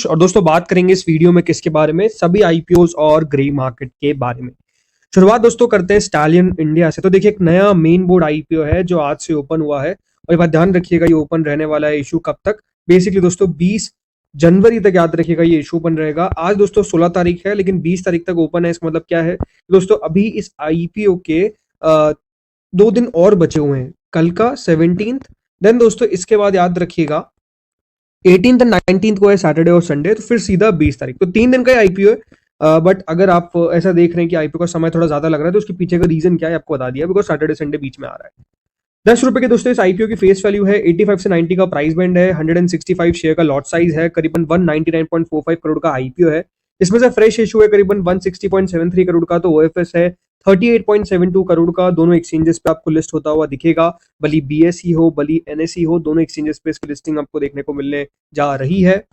आयुष और दोस्तों बात करेंगे इस वीडियो में किसके बारे में, सभी आईपीओस और ग्रे मार्केट के बारे में। शुरुआत दोस्तों करते हैं स्टालियन इंडिया से। तो देखिए एक नया मेन बोर्ड आईपीओ है जो आज से ओपन हुआ है और ये बात ध्यान रखिएगा, ये ओपन रहने वाला है। इशू कब तक? बेसिकली दोस्तों 20 जनवरी तक, याद रखिएगा ये इशू ओपन रहेगा। आज दोस्तों 16 तारीख है लेकिन 20 तारीख तक ओपन है। इसका मतलब क्या है दोस्तों, अभी इस आईपीओ के 2 दिन और बचे हुए हैं, कल का 17th, देन दोस्तों इसके बाद याद रखिएगा 18th और 19th को है सैटरडे और संडे, तो फिर सीधा 20 तारीख, तो 3 दिन का आईपीओ है। बट अगर आप ऐसा देख रहे हैं कि आईपीओ का समय थोड़ा ज्यादा लग रहा है तो उसके पीछे का रीजन क्या है आपको बता दिया, बिकॉज सैटरडे संडे बीच में आ रहा है। 10 रुपए के दोस्तों इस आईपीओ की फेस वैल्यू है, 85 से 90 का प्राइस बैंड है, 165 शेयर का लॉट साइज है, करीबन 199.45 करोड़ का आईपीओ है। इसमें से फ्रेश इशू है करीबन 160.73 करोड़ का, तो ओएफएस है 38.72 करोड़ का। दोनों एक्सचेंजेस पे आपको लिस्ट होता हुआ दिखेगा, भली बीएसई हो भली एनएसई हो, दोनों एक्सचेंजेस पे इसकी लिस्टिंग आपको देखने को मिलने जा रही है।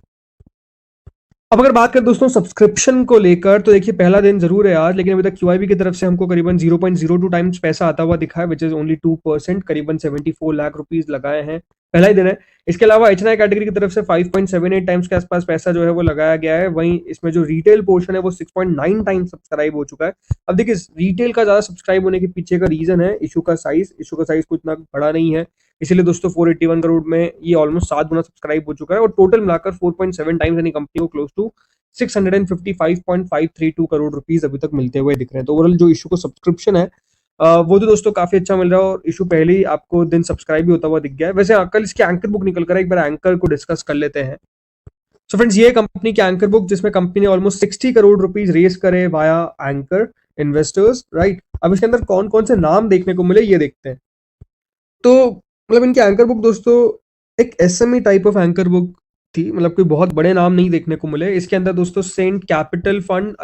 अब अगर बात करें दोस्तों सब्सक्रिप्शन को लेकर, तो देखिए पहला दिन जरूर है आज, लेकिन अभी तक क्यूआईबी की तरफ से हमको करीबन 0.02 टाइम्स पैसा आता हुआ दिखा है, विच इज ओनली 2%, करीबन 74 लाख रुपीस लगाए हैं, पहला ही दिन है। इसके अलावा एचएनआई कैटेगरी की तरफ से 5.78 टाइम्स के आसपास पैसा जो है वो लगाया गया है। वहीं इसमें जो रिटेल पोर्शन है वो 6.9 टाइम्स सब्सक्राइब हो चुका है। अब देखिए रिटेल का ज्यादा सब्सक्राइब होने के पीछे का रीजन है इशू का साइज कुछ ना बड़ा नहीं है, इसीलिए दोस्तों 481 करोड़ में ये ऑलमोस्ट 7 गुना सब्सक्राइब हो चुका है और टोटल मिलाकर 4.7 टाइम्स यानी कंपनी को क्लोज टू 655.532 करोड़ रुपीस अभी तक मिलते हुए दिख रहे हैं। तो ओवरऑल जो इशू को सब्सक्रिप्शन है वो तो दोस्तों काफी अच्छा मिल रहा है और इशू पहले ही आपको दिन सब्सक्राइब भी होता हुआ दिख गया है। वैसे कल इसकी एंकर बुक निकल कर, एक बार एंकर को डिस्कस कर लेते हैं। सो फ्रेंड्स, ये कंपनी की एंकर बुक जिसमें कंपनी ने ऑलमोस्ट 60 करोड़ रुपीस रेस करे वाया एंकर इन्वेस्टर्स, राइट। अब इसके अंदर कौन कौन से नाम देखने को मिले ये देखते हैं। तो मतलब इनकी एंकर बुक दोस्तों एक SME type of anchor book थी, मतलब कोई बहुत बड़े नाम नहीं देखने को मिले। इसके अंदर दोस्तों Saint Capital Fund,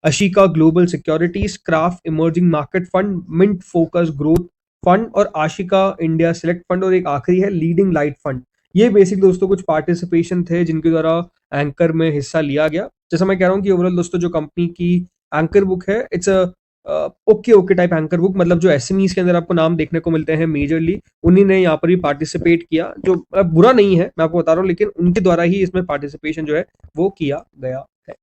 Ashika Global Securities, Craft Emerging Market Fund, Mint Focus Growth Fund और आशिका इंडिया सिलेक्ट फंड, और एक आखिरी है लीडिंग लाइट फंड। ये बेसिक दोस्तों कुछ पार्टिसिपेशन थे जिनके द्वारा एंकर में हिस्सा लिया गया। जैसा मैं कह रहा हूँ कि ओवरऑल दोस्तों जो कंपनी की एंकर बुक है, it's okay type anchor book, मतलब जो एसएमईज के अंदर आपको नाम देखने को मिलते हैं मेजरली, उन्हीं ने यहाँ पर भी पार्टिसिपेट किया, जो बुरा नहीं है मैं आपको बता रहा हूँ, लेकिन उनके द्वारा ही इसमें पार्टिसिपेशन जो है वो किया गया है।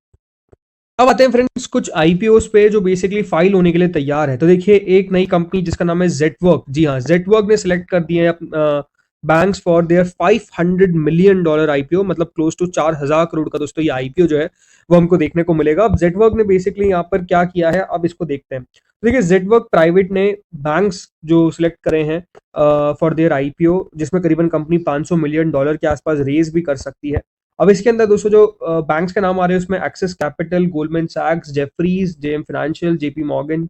अब आते हैं फ्रेंड्स कुछ आईपीओस पे जो बेसिकली फाइल होने के लिए तैयार है। तो देखिए एक नई कंपनी जिसका नाम है जेटवर्क, जी हाँ जेटवर्क ने सिलेक्ट कर दिए हैं banks for their $500 million IPO, मतलब क्लोज टू 4000 करोड़ का दोस्तों ये आईपीओ जो है वो हमको देखने को मिलेगा। अब जेटवर्क ने बेसिकली यहाँ पर क्या किया है, अब इसको देखते हैं। तो देखिए जेटवर्क प्राइवेट ने बैंक्स जो सिलेक्ट करे हैं फॉर देयर आईपीओ, जिसमें करीबन कंपनी $500 मिलियन के आसपास रेज भी कर सकती है। अब इसके अंदर दोस्तों जो बैंक्स के नाम आ रहे हैं उसमें एक्सिस कैपिटल, गोल्डमैन सैक्स, Jefferies, JM financial, JP Morgan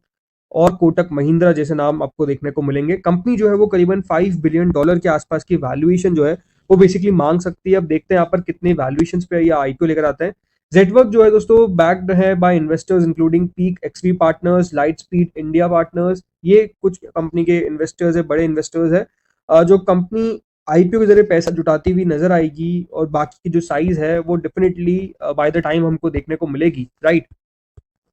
और कोटक महिंद्रा जैसे नाम आपको देखने को मिलेंगे। कंपनी जो है वो करीबन $5 बिलियन के आसपास की वैल्यूएशन जो है वो बेसिकली मांग सकती है। अब देखते हैं यहाँ पर कितने वैल्यूएशन पे ये आईपीओ लेकर आते हैं। जेटवर्क जो है दोस्तों बैक्ड है by investors including Peak XV Partners, Lightspeed India Partners, ये कुछ कंपनी के इन्वेस्टर्स है, बड़े इन्वेस्टर्स है। जो कंपनी आईपीओ के जरिए पैसा जुटाती हुई नजर आएगी और बाकी की जो साइज है वो डेफिनेटली बाय द टाइम हमको देखने को मिलेगी, राइट।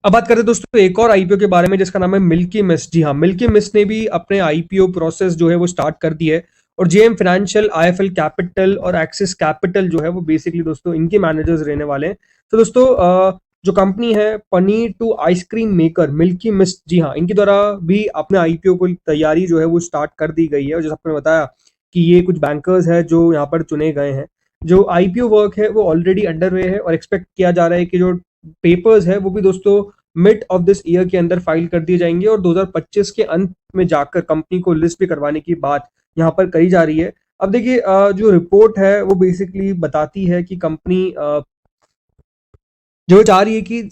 अब बात करते हैं दोस्तों एक और आईपीओ के बारे में जिसका नाम है मिल्की मिस्ट। जी हाँ, मिल्की मिस्ट ने भी अपने आईपीओ प्रोसेस जो है वो स्टार्ट कर दी है और जेएम फाइनेंशियल, आईएफएल कैपिटल और एक्सिस कैपिटल जो है वो बेसिकली दोस्तों इनके मैनेजर्स रहने वाले हैं। तो दोस्तों जो कंपनी है paneer to ice cream maker Milky Mist, जी हाँ, इनके द्वारा भी अपने आईपीओ को तैयारी जो है वो स्टार्ट कर दी गई है। और जैसे आपने बताया कि ये कुछ बैंकर्स है जो यहाँ पर चुने गए हैं। जो आईपीओ वर्क है वो ऑलरेडी अंडर वे है और एक्सपेक्ट किया जा रहा है कि जो पेपर्स है वो भी दोस्तों मिड ऑफ दिस ईयर के अंदर फाइल कर दिए जाएंगे और 2025 के अंत में जाकर कंपनी को लिस्ट भी करवाने की बात यहाँ पर करी जा रही है। अब देखिए जो रिपोर्ट है वो बेसिकली बताती है कि कंपनी जो चाह रही है कि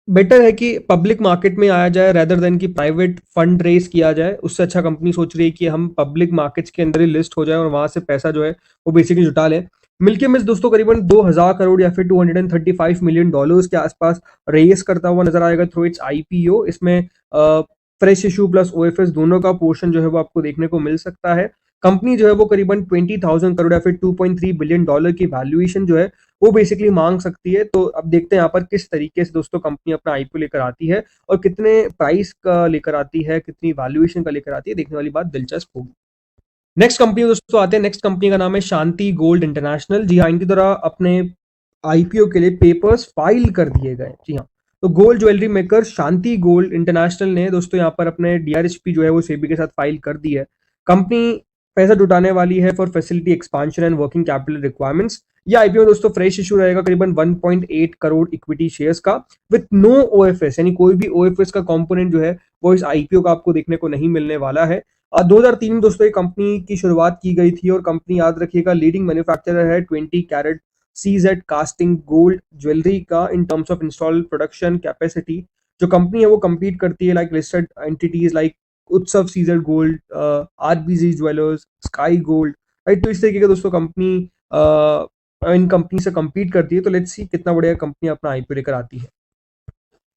बेटर है कि पब्लिक मार्केट में आया जाए रेदर देन कि प्राइवेट फंड रेस किया जाए। उससे अच्छा कंपनी सोच रही है कि हम पब्लिक मार्केट्स के अंदर ही लिस्ट हो जाए और वहां से पैसा जो है वो बेसिकली जुटा लें। मिल्की मिस्ट दोस्तों करीबन 2000 करोड़ या फिर $235 मिलियन के आसपास रेस करता हुआ नजर आएगा थ्रू इट्स आईपीओ। इसमें फ्रेश इशू प्लस ओएफएस दोनों का पोर्शन जो है वो आपको देखने को मिल सकता है। कंपनी जो है वो करीबन 20,000 करोड़ या फिर $2.3 बिलियन की वैल्यूएशन जो है वो बेसिकली मांग सकती है। तो अब देखते हैं यहाँ पर किस तरीके से दोस्तों कंपनी अपना आईपीओ लेकर आती है और कितने प्राइस का लेकर आती है, कितनी वैल्यूएशन का लेकर आती है, देखने वाली बात दिलचस्प होगी। नेक्स्ट कंपनी दोस्तों आते हैं, नेक्स्ट कंपनी का नाम है शांति गोल्ड इंटरनेशनल। जी हाँ, इनके द्वारा अपने आईपीओ के लिए पेपर्स फाइल कर दिए गए। जी हाँ, तो गोल्ड ज्वेलरी मेकर शांति गोल्ड इंटरनेशनल ने दोस्तों यहाँ पर अपने डीआरएचपी जो है वो सेबी के साथ फाइल कर दी है। कंपनी पैसा जुटाने वाली है for facility expansion and working capital requirements. ये आईपीओ दोस्तों फ्रेश इशू रहेगा करीबन 1.8 करोड़ इक्विटी शेयर्स का विद नो ओएफएस, यानी कोई भी ओएफएस का कंपोनेंट जो है वो इस आईपीओ का आपको देखने को नहीं मिलने वाला है। 2003 में दोस्तों ये कंपनी की शुरुआत की गई थी और कंपनी याद रखिएगा लीडिंग मैन्युफैक्चरर है 20 carat CZ casting gold jewellery का in terms of install production capacity. जो कंपनी है वो compete करती है like listed entities like Utsav CZ gold, RBG jewellers, sky gold, right. तो इस तरीके का दोस्तों कंपनी इन कंपनी से compete करती है। तो लेट्स सी कितना बढ़िया कंपनी अपना आईपीओ लेकर आती है।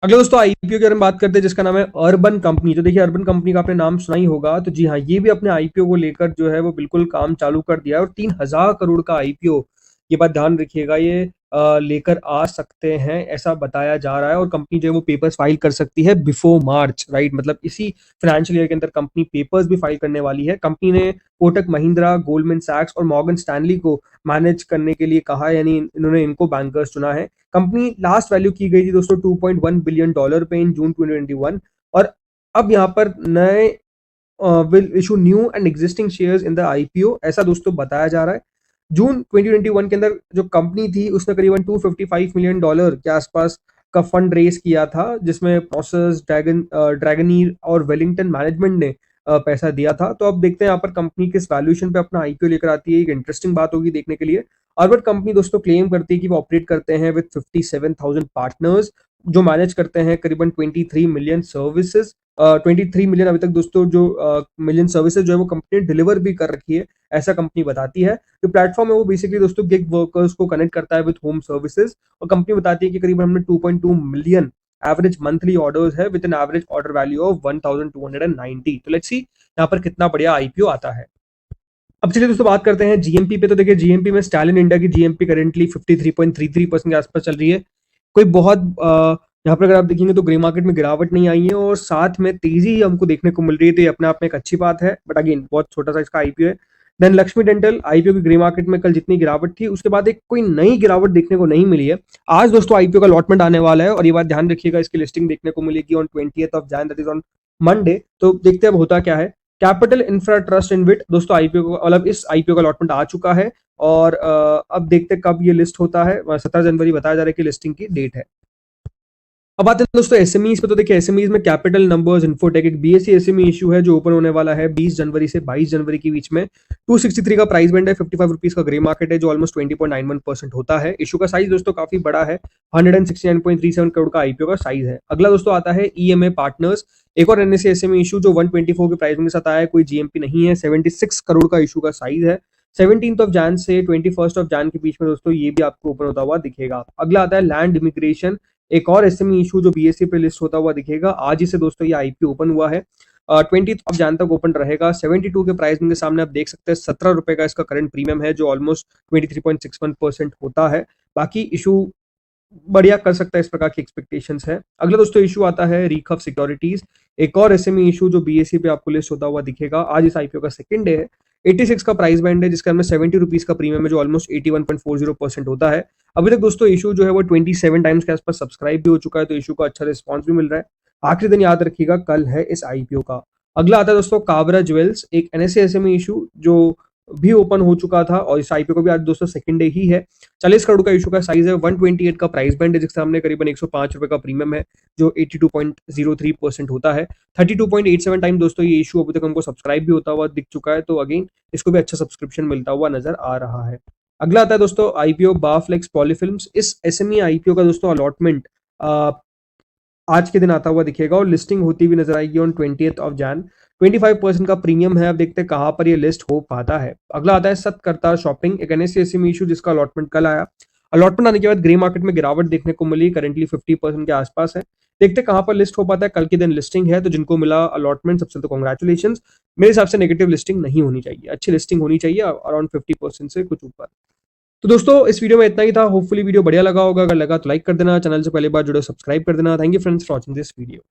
अगले दोस्तों आईपीओ की अगर हम बात करते हैं जिसका नाम है अर्बन कंपनी। तो देखिए अर्बन कंपनी का आपने नाम सुना ही होगा। तो जी हाँ, ये भी अपने आईपीओ को लेकर जो है वो बिल्कुल काम चालू कर दिया है और 3000 करोड़ का आईपीओ, ये बात ध्यान रखिएगा, ये लेकर आ सकते हैं ऐसा बताया जा रहा है। और कंपनी जो है वो पेपर्स फाइल कर सकती है बिफोर मार्च, राइट। मतलब इसी फाइनेंशियल ईयर के अंदर कंपनी पेपर्स भी फाइल करने वाली है। कंपनी ने कोटक महिंद्रा, गोल्डमैन सैक्स और मॉर्गन स्टैनली को मैनेज करने के लिए कहा है, यानी इन्होंने इनको बैंकर्स चुना है। कंपनी लास्ट वैल्यू की गई थी दोस्तों $2.1 बिलियन पे इन जून 2021। और अब यहाँ पर नए will issue new and existing shares in the IPO, ऐसा दोस्तों बताया जा रहा है। जून 2021 के अंदर जो कंपनी थी उसने करीबन $255 मिलियन के आसपास का फंड रेज किया था, जिसमें प्रोसेस ड्रैगनीर और वेलिंगटन मैनेजमेंट ने पैसा दिया था। तो अब देखते हैं यहाँ पर कंपनी किस वैल्यूएशन पे अपना आईपीओ लेकर आती है। एक इंटरेस्टिंग बात होगी देखने के लिए। अर्बन कंपनी दोस्तों क्लेम करती है कि वो ऑपरेट करते हैं विद 57,000 पार्टनर्स जो मैनेज करते हैं करीबन 23 मिलियन सर्विसेज। 23 मिलियन अभी तक दोस्तों जो मिलियन सर्विसेज जो है वो कंपनी ने डिलीवर भी कर रखी है, ऐसा कंपनी बताती है। जो प्लेटफॉर्म है वो बेसिकली दोस्तों गिग वर्कर्स को कनेक्ट करता है विद होम सर्विसेज। और कंपनी बताती है कि करीबन हमने 2.2 मिलियन एवरेज मंथली ऑर्डर्स है with an average order value of 1290। तो लेट्स सी यहाँ पर कितना बढ़िया आईपीओ आता है। अब चलिए दोस्तों बात करते हैं जीएमपी पे। तो देखिए जीएमपी में स्टैलिन इंडिया की जीएमपी करेंटली 53.33% के आसपास चल रही है। कोई बहुत यहाँ पर अगर आप देखेंगे तो ग्रे मार्केट में गिरावट नहीं आई है और साथ में तेजी हमको देखने को मिल रही है। तो ये अपने आप में एक अच्छी बात है, बट अगेन बहुत छोटा सा इसका आईपीओ है। देन लक्ष्मी डेंटल आईपीओ की ग्रे मार्केट में कल जितनी गिरावट थी उसके बाद एक कोई नई गिरावट देखने को नहीं मिली है। आज दोस्तों आईपीओ का अलॉटमेंट आने वाला है और ये बात ध्यान रखिएगा, इसकी लिस्टिंग देखने को मिलेगी on 20th of Jain, that is on Monday. तो देखते हैं अब होता क्या है। कैपिटल इंफ्रा ट्रस्ट इनविट दोस्तों आईपीओ को मतलब इस आईपीओ का अलॉटमेंट आ चुका है और अब देखते हैं कब ये लिस्ट होता है। 17 जनवरी बताया जा रहा है कि लिस्टिंग की डेट है। अब आते हैं दोस्तों एसएमईज पे। तो देखिए एसएमईज में कैपिटल नंबर्स इन्फोटेक एक बीएसई एसएमई इशू है जो ओपन होने वाला है 20 जनवरी से 22 जनवरी के बीच में। 263 का प्राइस बैंड है, 55 रुपीज का ग्रे मार्केट है जो ऑलमोस्ट 20.91% होता है। इशू का साइज दोस्तों काफी बड़ा है, 169.37 करोड़ का आईपीओ का साइज है। अगला दोस्तों आता है ईएमए पार्टनर्स, एक और एनएससी एसएमई इशू जो 124 के प्राइस के साथ आया है, कोई जीएमपी नहीं है, 76 करोड़ का इशू का साइज है। 17th ऑफ जैन से 21st ऑफ जैन के बीच में दोस्तों ये भी आपको ओपन होता हुआ दिखेगा। अगला आता है लैंड इमिग्रेशन, एक और एसएमई इशू जो बीएसई पे लिस्ट होता हुआ दिखेगा। आज ही से दोस्तों ये आईपीओ ओपन हुआ है, 20th ऑफ जैन तक ओपन रहेगा। 72 के प्राइस के सामने आप देख सकते हैं 17 रुपए का इसका करंट प्रीमियम है जो ऑलमोस्ट 23.61% होता है। बाकी इशू बढ़िया कर सकता है, इस प्रकार की एक्सपेक्टेशंस है। अगला दोस्तों इशू आता है रीखफ सिक्योरिटीज, एक और एसएमई इशू जो बीएसई पे आपको लिस्ट होता हुआ दिखेगा। आज इस आईपीओ का सेकंड डे है, 86 का प्राइस बैंड है जिसका हमें 70 रुपीज का प्रीमियम है जो ऑलमोस्ट 81.40% होता है। अभी तक दोस्तों इशू जो है वो 27 टाइम्स के आसपास सब्सक्राइब भी हो चुका है, तो इशू का अच्छा रिस्पॉन्स भी मिल रहा है। आखिरी दिन याद रखिएगा कल है इस आईपीओ का। अगला आता है दोस्तों काबरा ज्वेल्स, एक एनएसए एसएमई इशू जो भी ओपन हो चुका था और इस आईपीओ को भी आज दोस्तों सेकंड डे ही है। 40 करोड़ का इशू का साइज है, 128 का प्राइस बैंड है जिसके सामने करीबन 105 रुपए का प्रीमियम है जो 82.03% होता है। 32.87 टाइम दोस्तों ये इशू अभी तक हमको सब्सक्राइब भी होता हुआ दिख चुका है, तो अगेन इसको भी अच्छा सब्सक्रिप्शन मिलता हुआ नजर आ रहा है। अगला आता है दोस्तों आईपीओ बाफ्लेक्स पॉलीफिल्म्स। इस एसएमई आईपीओ का दोस्तों अलॉटमेंट आज के दिन आता हुआ दिखेगा और लिस्टिंग होती हुई नजर आएगी ऑन 20th ऑफ जैन। 25% का प्रीमियम है, अब देखते हैं कहां पर ये लिस्ट हो पाता है। अगला आता है सतकर्ता शॉपिंग, एक एनएससी एसएमई इशू जिसका अलॉटमेंट कल आया। अलॉटमेंट आने के बाद ग्रे मार्केट में गिरावट देखने को मिली, करेंटली 50% के आसपास है। देखते हैं कहां पर लिस्ट हो पाता है। कल के दिन लिस्टिंग है, तो जिनको मिला अलॉटमेंट सबसे तो कॉन्ग्रेचुलेशन। मेरे हिसाब से नेगेटिव लिस्टिंग नहीं होनी चाहिए, अच्छी लिस्टिंग होनी चाहिए अराउंड 50% से कुछ ऊपर। तो दोस्तों इस वीडियो में इतना ही था। होपफुली वीडियो बढ़िया लगा होगा, अगर लगा तो लाइक कर देना, चैनल से पहली बार जुड़े सब्सक्राइब कर देना। Thank you friends for watching this video.